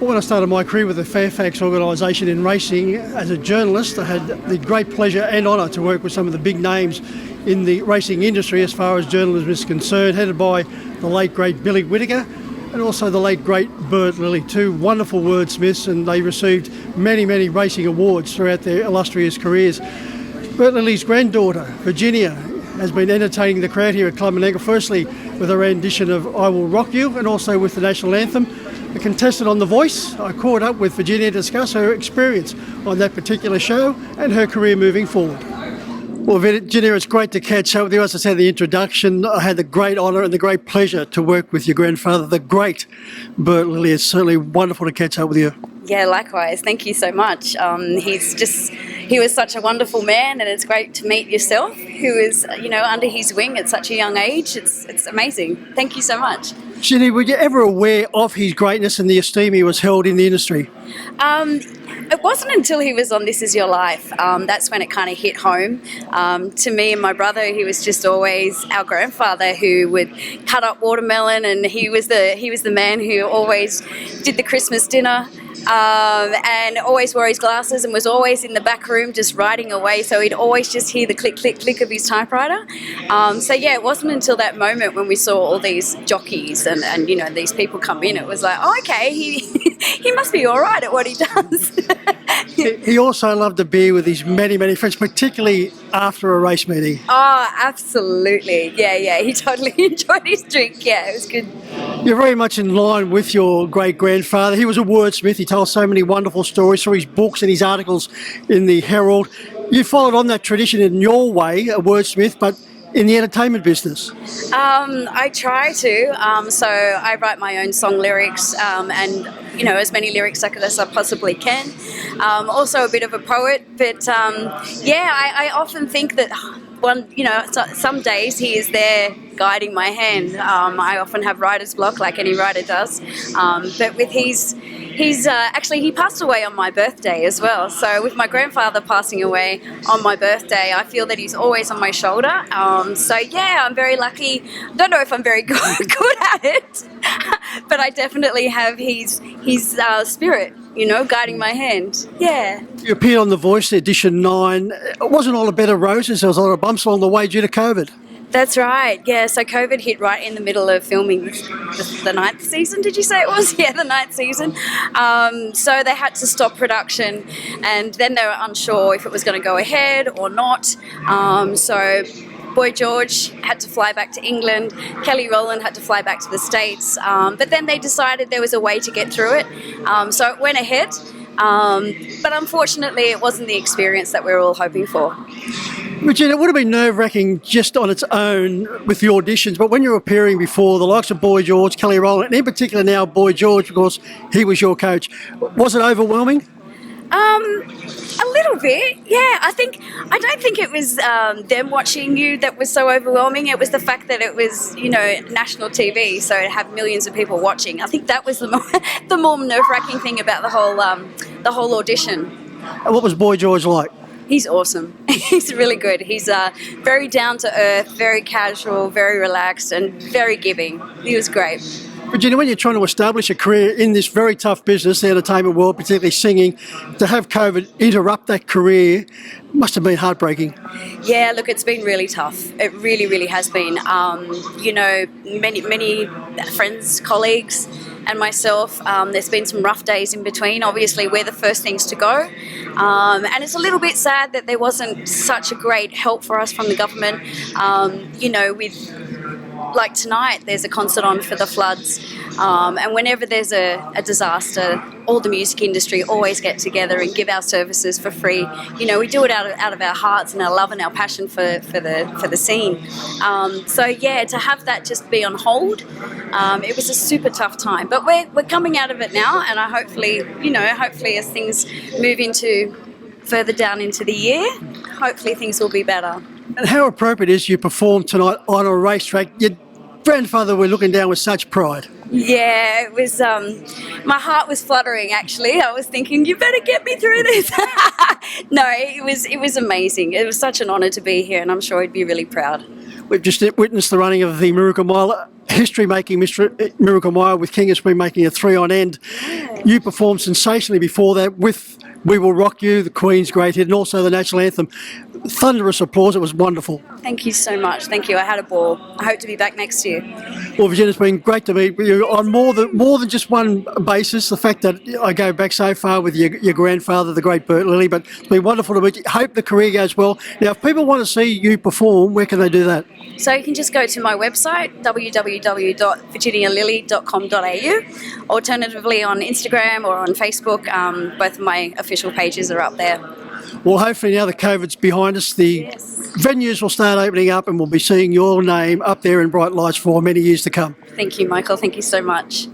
Well, when I started my career with the Fairfax organisation in racing as a journalist, I had the great pleasure and honour to work with some of the big names in the racing industry as far as journalism is concerned, headed by the late great Billy Whittaker and also the late great Bert Lillye, two wonderful wordsmiths, and they received many, many racing awards throughout their illustrious careers. Bert Lillye's granddaughter, Virginia, has been entertaining the crowd here at Club Menangle, firstly with her rendition of I Will Rock You and also with the national anthem. A contestant on The Voice, I caught up with Virginia to discuss her experience on that particular show and her career moving forward. Well, Virginia, it's great to catch up with you. As I said in the introduction, I had the great honour and the great pleasure to work with your grandfather, the great Bert Lillye. It's certainly wonderful to catch up with you. Yeah, likewise. Thank you so much. He was such a wonderful man, and it's great to meet yourself, who is, under his wing at such a young age. It's amazing. Thank you so much. Ginny, were you ever aware of his greatness and the esteem he was held in the industry? It wasn't until he was on This Is Your Life. That's when it kind of hit home. To me and my brother, he was just always our grandfather who would cut up watermelon, and he was the man who always did the Christmas dinner. And always wore his glasses and was always in the back room just writing away, so he'd always just hear the click, click, click of his typewriter. It wasn't until that moment when we saw all these jockeys and these people come in, it was like, oh, okay, he must be all right at what he does. He also loved a beer with his many, many friends, particularly after a race meeting. Oh, absolutely. Yeah, he totally enjoyed his drink. Yeah, it was good. You're very much in line with your great-grandfather. He was a wordsmith. He told so many wonderful stories through his books and his articles in the Herald. You followed on that tradition in your way, a wordsmith, but in the entertainment business. I try to. So I write my own song lyrics and, as many lyrics as I possibly can. Also a bit of a poet, but I often think that some days he is there guiding my hand. I often have writer's block like any writer does, but with he passed away on my birthday as well. So with my grandfather passing away on my birthday, I feel that he's always on my shoulder. I'm very lucky. Don't know if I'm very good at it, but I definitely have his spirit, guiding my hand. Yeah. You appeared on The Voice, edition 9. It wasn't all a bed of roses. There was a lot of bumps along the way due to COVID. That's right, yeah. So COVID hit right in the middle of filming the 9th season, did you say it was? Yeah, the 9th season. So they had to stop production, and then they were unsure if it was going to go ahead or not. So Boy George had to fly back to England, Kelly Rowland had to fly back to the States, but then they decided there was a way to get through it. So it went ahead, but unfortunately it wasn't the experience that we were all hoping for. Regina, it would have been nerve-wracking just on its own with the auditions, but when you're appearing before the likes of Boy George, Kelly Rowland, and in particular now Boy George, because he was your coach, was it overwhelming? A little bit, yeah. I don't think it was them watching you that was so overwhelming. It was the fact that it was, national TV, so to have millions of people watching. I think that was the more nerve-wracking thing about the whole audition. And what was Boy George like? He's awesome. He's really good. He's very down to earth, very casual, very relaxed, and very giving. He was great. Virginia, when you're trying to establish a career in this very tough business, the entertainment world, particularly singing, to have COVID interrupt that career must have been heartbreaking. Yeah, look, it's been really tough. It really, really has been. Many friends, colleagues, and myself, there's been some rough days in between. Obviously, we're the first things to go. And it's a little bit sad that there wasn't such a great help for us from the government, with... Like tonight, there's a concert on for the floods, and whenever there's a disaster, all the music industry always get together and give our services for free. We do it out of our hearts and our love and our passion for the scene. To have that just be on hold, it was a super tough time. But we're coming out of it now, and hopefully as things move into further down into the year, hopefully things will be better. And how appropriate is you perform tonight on a racetrack? Your grandfather were looking down with such pride. Yeah, it was. My heart was fluttering. Actually, I was thinking, "You better get me through this." No, it was amazing. It was such an honour to be here, and I'm sure he'd be really proud. We've just witnessed the running of the Miracle Mile, history-making Miracle Mile, with King Esprit making a 3 on end. You performed sensationally before that with We Will Rock You, the Queen's great hit, and also the national anthem. Thunderous applause. It was wonderful. Thank you so much. Thank you. I had a ball. I hope to be back next year. Well, Virginia, it's been great to meet you on more than just one basis. The fact that I go back so far with your grandfather, the great Bert Lillye, but it's been wonderful to meet you. Hope the career goes well. Now, if people want to see you perform, where can they do that? So you can just go to my website, www.virginialillye.com.au. Alternatively, on Instagram or on Facebook, both of my official pages are up there. Well, hopefully now the COVID's behind us, the venues will start opening up and we'll be seeing your name up there in bright lights for many years to come. Thank you, Michael. Thank you so much.